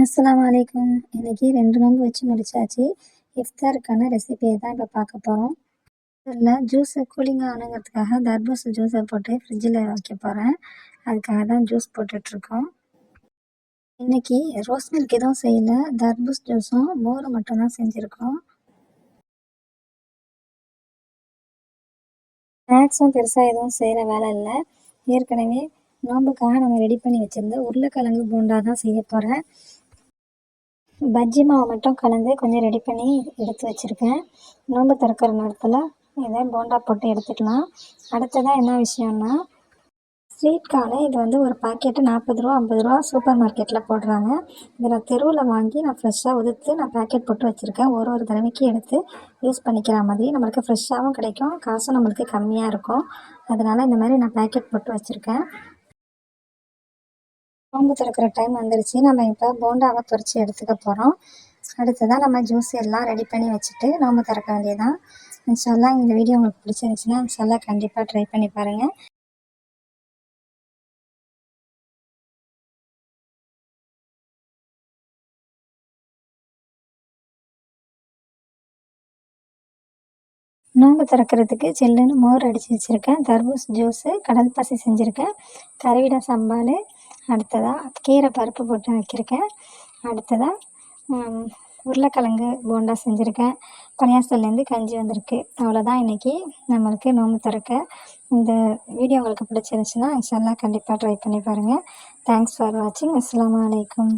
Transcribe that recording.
அஸ்ஸலாமு அலைக்கும். இன்னைக்கு 2 நோன்பு வச்சு முடிச்சாச்சு. இஃப்தாருக்கான ரெசிபியை தான் இப்போ பார்க்க போகிறோம். இதில் ஜூஸை கூலிங் ஆகணுங்கிறதுக்காக தர்பூசணி ஜூஸை போட்டு ஃப்ரிட்ஜில் வைக்க போகிறேன். அதுக்காக தான் ஜூஸ் போட்டுட்ருக்கோம். இன்னைக்கு ரோஸ் மில்க் எதுவும் செய்யலை, தர்பூஸ் ஜூஸும் மோரும் மட்டும்தான் செஞ்சுருக்கோம். ஸ்நாக்ஸும் பெருசாக எதுவும் செய்கிற வேலை இல்லை. ஏற்கனவே நோன்புக்காக நம்ம ரெடி பண்ணி வச்சுருந்த உருளைக்கிழங்கு போண்டா தான் செய்ய போகிறேன். பஜ்ஜி மாவு மட்டும் கலந்து கொஞ்சம் ரெடி பண்ணி எடுத்து வச்சுருக்கேன். நோன்பு திறக்கிற நேரத்தில் இதை போண்டா போட்டு எடுத்துக்கலாம். அடுத்ததாக என்ன விஷயம்னா, ஸ்வீட் கார்னு இது வந்து ஒரு பாக்கெட்டு 40 ரூபா 50 ரூபா சூப்பர் மார்க்கெட்டில் போடுறாங்க. இதை நான் தெருவில் வாங்கி நான் ஃப்ரெஷ்ஷாக உதிர்த்து நான் பேக்கெட் போட்டு வச்சுருக்கேன். ஒரு தடவைக்கு எடுத்து யூஸ் பண்ணிக்கிற மாதிரி நம்மளுக்கு ஃப்ரெஷ்ஷாகவும் கிடைக்கும், காசும் நம்மளுக்கு கம்மியாக இருக்கும். அதனால் இந்த மாதிரி நான் பேக்கெட் போட்டு வச்சுருக்கேன். நோன்பு திறக்கிற டைம் வந்துருச்சு. நம்ம இப்போ போண்டாவை பொரித்து எடுத்துக்க போகிறோம். அடுத்ததாக நம்ம ஜூஸ் எல்லாம் ரெடி பண்ணி வச்சுட்டு நோன்பு திறக்க வேண்டியதான். இன்ஷால்லா இந்த வீடியோ உங்களுக்கு பிடிச்சிருந்துச்சுன்னா இன்ஷால்லா கண்டிப்பாக ட்ரை பண்ணி பாருங்கள். நோன்பு திறக்கிறதுக்கு சில்லுன்னு மோர் அடித்து வச்சுருக்கேன், தர்பூஸ் ஜூஸு, கடல் பாசி செஞ்சுருக்கேன், கறிவிடை சம்பால், அடுத்ததாக கீரை பருப்பு போட்டு வைக்கிருக்கேன், அடுத்ததாக உருளைக்கிழங்கு போண்டா செஞ்சுருக்கேன், பனியாசல்லேருந்து கஞ்சி வந்திருக்கு. அவ்வளோதான் இன்றைக்கி நம்மளுக்கு நோன்பு திறக்க. இந்த வீடியோ உங்களுக்கு பிடிச்சிருந்துச்சுன்னா இன்ஷால்லா கண்டிப்பாக ட்ரை பண்ணி பாருங்கள். தேங்க்ஸ் ஃபார் வாட்சிங். அஸ்ஸலாமு அலைக்கும்.